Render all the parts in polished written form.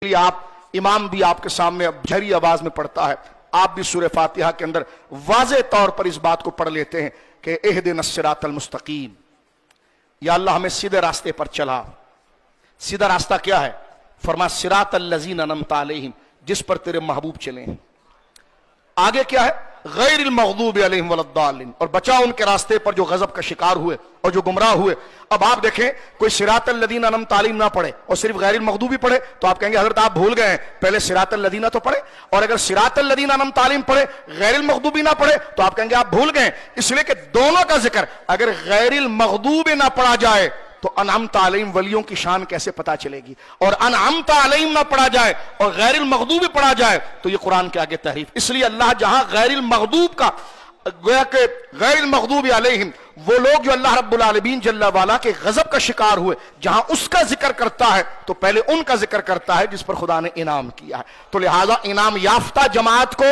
لیے آپ امام بھی آپ کے سامنے اب جہری آواز میں پڑھتا ہے، آپ بھی سورہ فاتحہ کے اندر واضح طور پر اس بات کو پڑھ لیتے ہیں کہ اہدنا الصراط المستقیم، یا اللہ ہمیں سیدھے راستے پر چلا۔ سیدھا راستہ کیا ہے؟ فرمایا صراط الذین انعمت علیہم، جس پر تیرے محبوب چلے ہیں۔ آگے کیا ہے؟ غیر المغضوب علیہم ولا الضالین، اور بچا ان کے راستے پر جو غضب کا شکار ہوئے اور جو گمراہ ہوئے۔ اب آپ دیکھیں کوئی صراط الذین انعمت علیہم نہ پڑھے اور صرف غیر المغضوب پڑھے تو آپ کہیں گے حضرت آپ بھول گئے ہیں، پہلے صراط الذین تو پڑھے، اور اگر صراط الذین انعمت علیہم پڑھے غیر المغضوب نہ پڑھے تو آپ کہیں گے آپ بھول گئے ہیں، اس لیے کہ دونوں کا ذکر اگر غیر المغضوب نہ پڑھا جائے تو انعمت علیہم ولیوں کی شان کیسے پتا چلے گی، اور انعمت علیہم نہ پڑھا جائے اور غیر المغضوب پڑھا جائے تو یہ قرآن کے آگے تحریف۔ اس لیے اللہ جہاں غیر المغضوب کا گویا کہ غیر المغضوب علیہم وہ لوگ جو اللہ رب العالمین جل وعلا کے غضب کا شکار ہوئے، جہاں اس کا ذکر کرتا ہے تو پہلے ان کا ذکر کرتا ہے جس پر خدا نے انعام کیا ہے۔ تو لہٰذا انعام یافتہ جماعت کو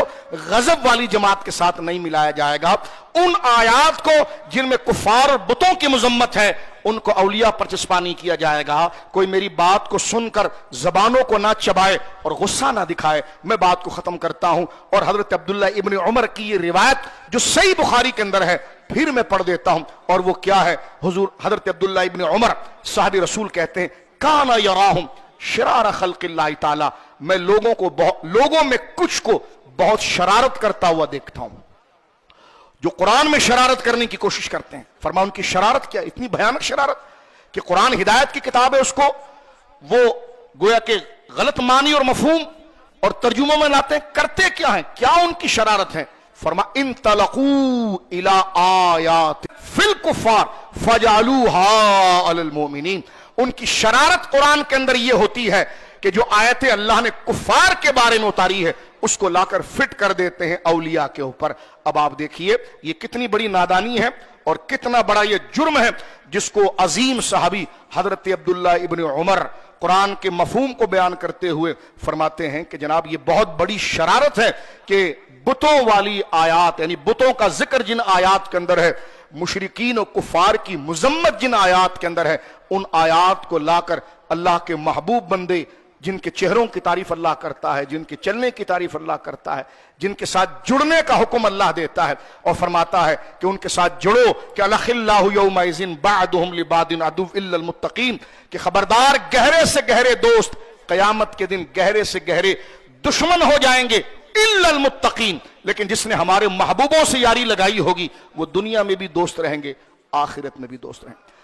غضب والی جماعت کے ساتھ نہیں ملایا جائے گا۔ ان آیات کو جن میں کفار اور بتوں کی مذمت ہے ان کو اولیاء پر چسپاں نہیں کیا جائے گا۔ کوئی میری بات کو سن کر زبانوں کو نہ چبائے اور غصہ نہ دکھائے۔ میں بات کو ختم کرتا ہوں اور حضرت عبداللہ ابن عمر کی یہ روایت جو صحیح بخاری کے اندر ہے پھر میں پڑھ دیتا ہوں، اور وہ کیا ہے؟ حضور حضرت عبداللہ ابن عمر صاحب رسول کہتے ہیں کانا یراہم شرار خلق اللہ تعالی، میں لوگوں میں کچھ کو بہت شرارت کرتا ہوا دیکھتا ہوں، جو قرآن میں شرارت کرنے کی کوشش کرتے ہیں۔ فرمایا ان کی شرارت کیا؟ اتنی بھیانک شرارت کہ قرآن ہدایت کی کتاب ہے، اس کو وہ گویا کہ غلط معنی اور مفہوم اور ترجموں میں لاتے ہیں۔ کرتے کیا ہیں؟ کیا ان کی شرارت ہے؟ فرمایا انطلقوا الی آیات فی الکفار فجعلوها علی المؤمنین، ان کی شرارت قرآن کے اندر یہ ہوتی ہے کہ جو آیتیں اللہ نے کفار کے بارے میں اتاری ہے اس کو لا کر فٹ کر دیتے ہیں اولیاء کے اوپر۔ اب آپ دیکھیے یہ کتنی بڑی نادانی ہے اور کتنا بڑا یہ جرم ہے جس کو عظیم صحابی حضرت عبداللہ ابن عمر قرآن کے مفہوم کو بیان کرتے ہوئے فرماتے ہیں کہ جناب یہ بہت بڑی شرارت ہے کہ بتوں والی آیات، یعنی بتوں کا ذکر جن آیات کے اندر ہے، مشرکین و کفار کی مذمت جن آیات کے اندر ہے، ان آیات کو لا کر اللہ کے محبوب بندے جن کے چہروں کی تعریف اللہ کرتا ہے، جن کے چلنے کی تعریف اللہ کرتا ہے، جن کے ساتھ جڑنے کا حکم اللہ دیتا ہے اور فرماتا ہے کہ ان کے ساتھ جڑو کہ الاخلاء یومئذ بعضهم لبعض عدو الا المتقین، کہ خبردار گہرے سے گہرے دوست قیامت کے دن گہرے سے گہرے دشمن ہو جائیں گے الا المتقین، لیکن جس نے ہمارے محبوبوں سے یاری لگائی ہوگی وہ دنیا میں بھی دوست رہیں گے، آخرت میں بھی دوست رہیں گے۔